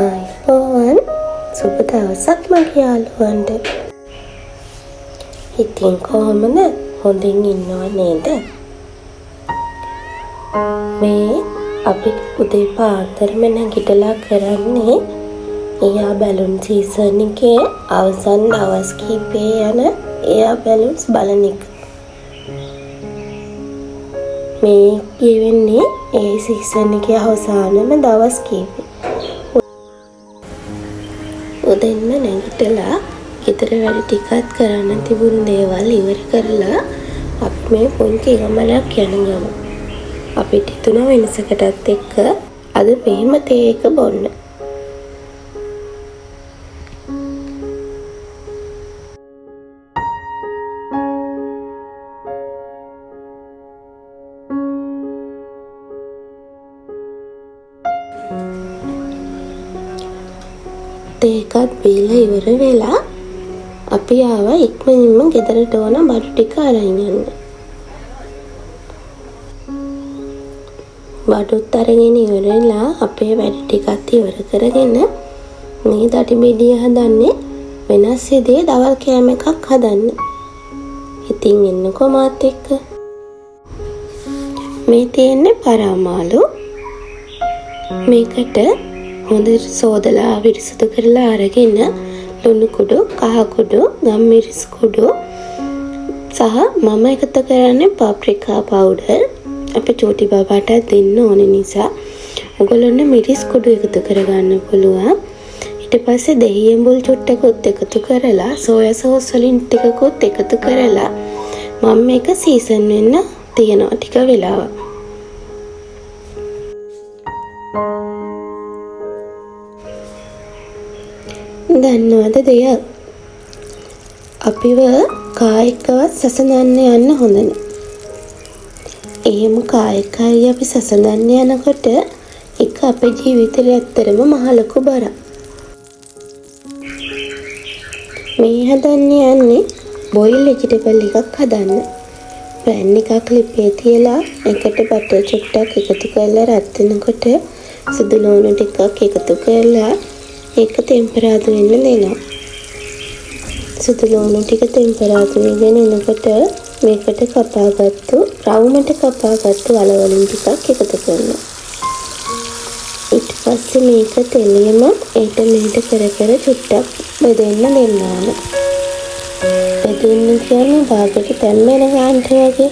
අයිබෝවන් සුබ දවසක් මගේ යාළුවන්ට. ඉතින් කොහොමද? හොඳින් ඉන්නව නේද? මේ අපි උදේ පාන්දරම නැගිටලා කරන්නේ එයා බැලුන් සීසන් එකේ අවසන් දවස් කිහිපේ යන එයා බැලුන්ස් බලන එක. මේ කියවෙන්නේ ඒ සීසන් එකේ අවසානම දවස් කිහිපේ. උදෙන්ම නැගිටලා ගෙදර වැඩ ටිකක් කරන්න තිබුණු දේවල් ඉවර කරලා අපි මේ පුංචි ගමනක් යන ගමු. අපිට හිතුණා වෙනසකටත් එක්ක අද මෙහෙම තේ එක බොන්න. ඒකත් බීලා ඉවර වෙලා අපි ආවා ඉක්මනින්ම ගෙදරට ඕන බඩු ටික අරන් යන්න. බඩුත් අරගෙන ඉවරලා අපේ වැඩ ටිකත් ඉවර කරගෙන මේ දඩි බෙඩිය හදන්නේ වෙනස් විදිහේ දවල් කෑම එකක් හදන්න. ඉතින් එන්නකෝ මාත් එක්ක. මේ තියෙන්නේ පරාමාලු. මේකට හොඳට සෝදලා විරිසුදු කරලා අරගෙන ලුණු කුඩු, කහ කුඩු, ගම්මිරිස් කුඩු සහ මම එකතු කරන්නේ පාප්‍රිකා පවුඩර්. අපි චූටි බබාට දෙන්න ඕන නිසා ඔයගොල්ලෝ මිරිස් කුඩු එකතු කරගන්න පුළුවන්. ඊට පස්සේ දෙහියඹුල් චුට්ටකුත් එකතු කරලා සෝයා සෝස් වලින් ටිකකුත් එකතු කරලා මම මේක සීසන් වෙන්න තියනවා ටික වෙලාවක්. දන්නවද දෙයක්? අපිව කායිකවත් සසඳන්න යන්න හොඳ නෑ. එහෙම කායිකයි අපි සසඳන්න යනකොට ඒක අපේ ජීවිතේ ඇත්තටම මහ ලොකු බරක්. මේ හදන්න යන්නේ බොයිල් වෙජිටබල් එකක් හදන්න. පැන් එකක් ලිපේ තියලා එකට බටර් චුට්ටක් එකතු කරලා රත් වෙනකොට සුදු ලුණු ටිකක් එකතු කරලා ඒක ටෙම්පරාදු වෙන්න දෙනවා. සුදු ලුණු ටික ටෙම්පරාදු වෙගෙන එනකොට මේකට කපාගත්තු රවුමට කපාගත්තු වලවලින් ටිකක් එකතු කරනවා. ඊට පස්සේ මේක තෙලියම ඒට මෙහෙට කර කර චුට්ටක් බෙදෙන්න දෙන්න ඕන. බෙදෙන්න කියන්නේ භාගයට තැම්බෙන ගන්නට වගේ.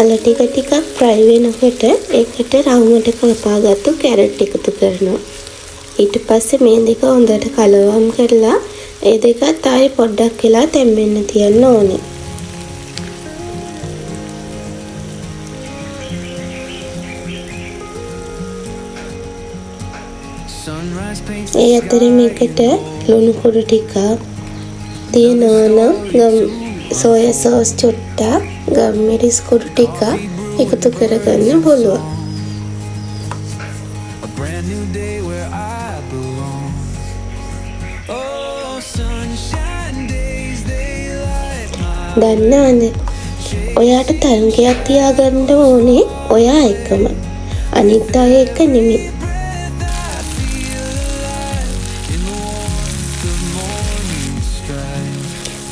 අල ටික ටිකක් ෆ්‍රයි වෙනකොට ඒකට රවුමට කපාගත්තු කැරට් එකතු කරනවා. ඊට පස්සේ මේ දෙක හොඳට කලවම් කරලා ඒ දෙකත් ආයෙ පොඩ්ඩක් වෙලා තැම්බෙන්න තියන්න ඕනේ. ඒ අතරේ මේකට ලුණු කුඩු ටිකක් දිනන සෝයා සෝස් චුට්ටක් ගම්මිරිස් කුඩු ටික එකතු කරගන්න පුළුවන්. දන්නවද? ඔයාට තරංගයක් තියාගන්න ඕනේ ඔයා එකම. අනිත් අය එක නෙමෙයි.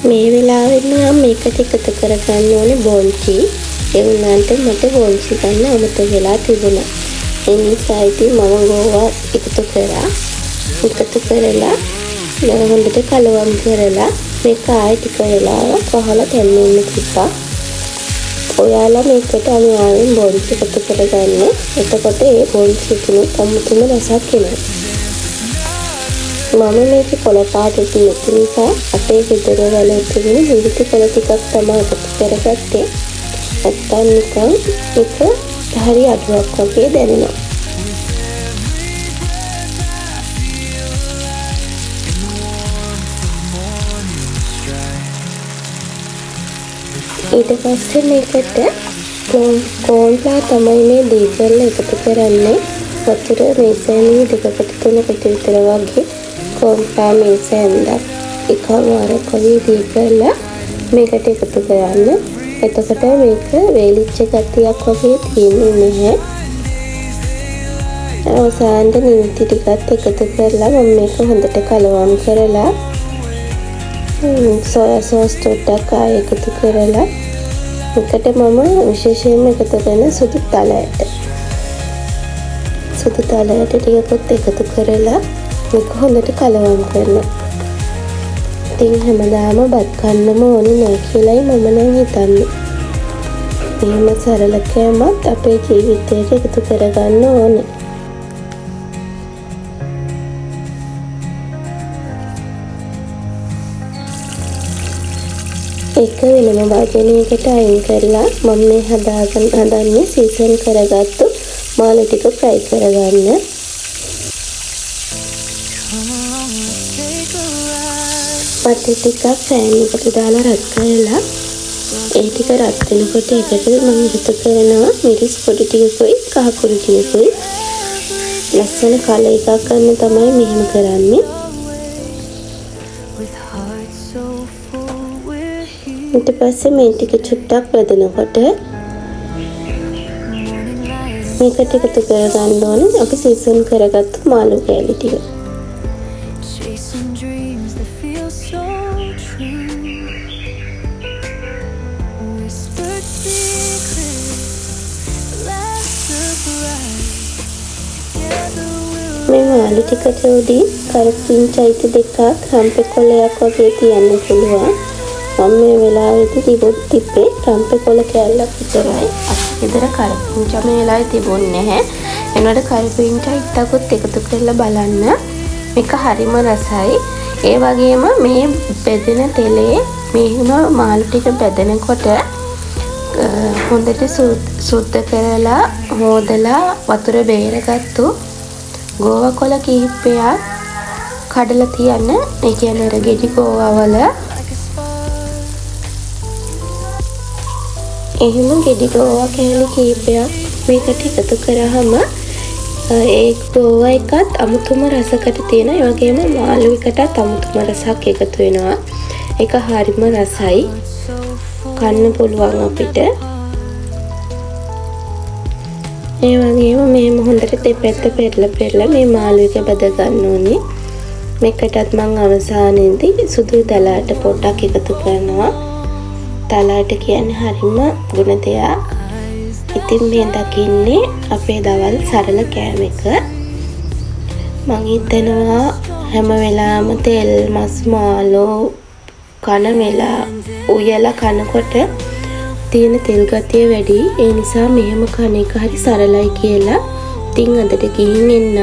මේ වෙලාවෙත් මම මේකට එකතු කරගන්න ඕනේ බෝන්චි. ඒ වුණාට මට බෝන්චි ගන්න අමතක වෙලා තිබුණා. ඒ නිසා ඉතින් මම ගෝවා එකතු කරලා හොඳට කලවම් කරලා මේක ආයෙ ටික වෙලාවක් වහලා තැම්බෙන්න තිබ්බා. ඔයාලා මේකට අනිවාර්යෙන් බොන්ස් එකතු කරගන්න. එතකොට ඒ බොන්ස් එකේ අමුතුම රසක් එනවා. මම මේකේ කොළ පාට තියෙන නිසා අපේ ගෙදර වල තිබෙන හිරිති කොළ ටිකක් තමයි එකතු කරගත්තේ. නැත්තම් නිකන් එක හරි අඩුවක් වගේ දැනෙනවා. ඊට පස්සේ මේකට කෝන්ෆ්ලවර් තමයි මේ දී කරලා එකතු කරන්නේ. වතුර මේසෑනිය දෙකකට තුනකට විතර වගේ කෝන්ෆ්ලවර් මේසෑන්දක් එකවරක් වගේ දී කරලා මේකට එකතු කරන්න. එතකොට මේක වේලිච්ච ගතියක් වගේ තියෙන්නේ නැහැ. අවසානට නිමිති ටිකත් එකතු කරලා මම මේක හොඳට කලවම් කරලා සොයා සෝස් ටිකක් ආයෙ එකතු කරලා එකට මම විශේෂයෙන්ම එකතු කරන සුදු තල ඇට ටිකකුත් එකතු කරලා මේක හොඳට කලවම් කරනවා. ඉතින් හැමදාම බත් කන්නම ඕනේ නෑ කියලායි මම නම් හිතන්නේ. එහෙම සරල කෑමක් අපේ ජීවිතයට එකතු කරගන්න ඕනේ. එක වෙනම වාදනයකට අයින් කරලා මම මේ හදන්නේ සීසන් කරගත්තු මාළු ටික ෆ්‍රයි කරගන්න. පටි ටිකක් පෑන් එකට දාලා රත් කරලා ඒ ටික රත් වෙනකොට ඒකට මම එකතු කරනවා මිරිස් පොඩි ටිකකුයි කහ කුරු ටිකකුයි. ලස්සන කලර් එකක් ගන්න තමයි මෙහෙම කරන්නේ. ඊට පස්සේ මේ ටික චුට්ටක් බෙදනකොට මේකට එකතු කරගන්න ඕනේ අපි සීසන් කරගත්තු මාළු කෑලි ටික. මේ මාළු ටිකට උඩින් කරපිංචයිති දෙකක් රම්පේ කොළයක් වගේ තියන්න පුළුවන්. මම මේ වෙලාවේදී තිබ්බේ රම්පේ කොළ කෑල්ලක් විතරයි. අපේ ගෙදර කරපිංචා මේ වෙලාවේ තිබුණේ නැහැ. එනකොට කරපිංචා ඉත්තකුත් එකතු කරලා බලන්න. මේක හරිම රසයි. ඒ වගේම මේ බෙදෙන තෙලේ මෙහෙම මාළු ටික බෙදෙනකොට හොඳට සුද්ධ කරලා හොදලා වතුර බේරගත්තු ගෝවා කොළ කිහිපයක් කඩලා තියන්න. ඒ කියන්නේ අර ගෙඩි ගෝවාවල එහෙම ගෙඩි ගෝවා කෑලි කිහිපයක් මේකට එකතු කරාම ඒ ගෝවා එකත් අමුතුම රසකට තියෙන. ඒ වගේම මාළු එකටත් අමුතුම රසක් එකතු වෙනවා. ඒක හරිම රසයි. කන්න පුළුවන් අපිට. ඒ වගේම මේම හොඳට දෙපැත්ත පෙරලා මේ මාළු එක බද ගන්න ඕනේ. මේකටත් මම අවසානයේදී සුදු දලාට පොඩ්ඩක් එකතු කරනවා. දලාට කියන්නේ හරිම ගුණ දෙයක්. ඉතින් මේ දකින්නේ අපේ දවල් සරල කෑම එක. මම හිතනවා හැම වෙලාවම තෙල් මස් මාළු කන වෙලා උයලා කනකොට තියෙන තෙල් ගතිය වැඩි. ඒ නිසා මෙහෙම කන එක හරි සරලයි කියලා. ඉතින් අදට ගිහින් එන්න.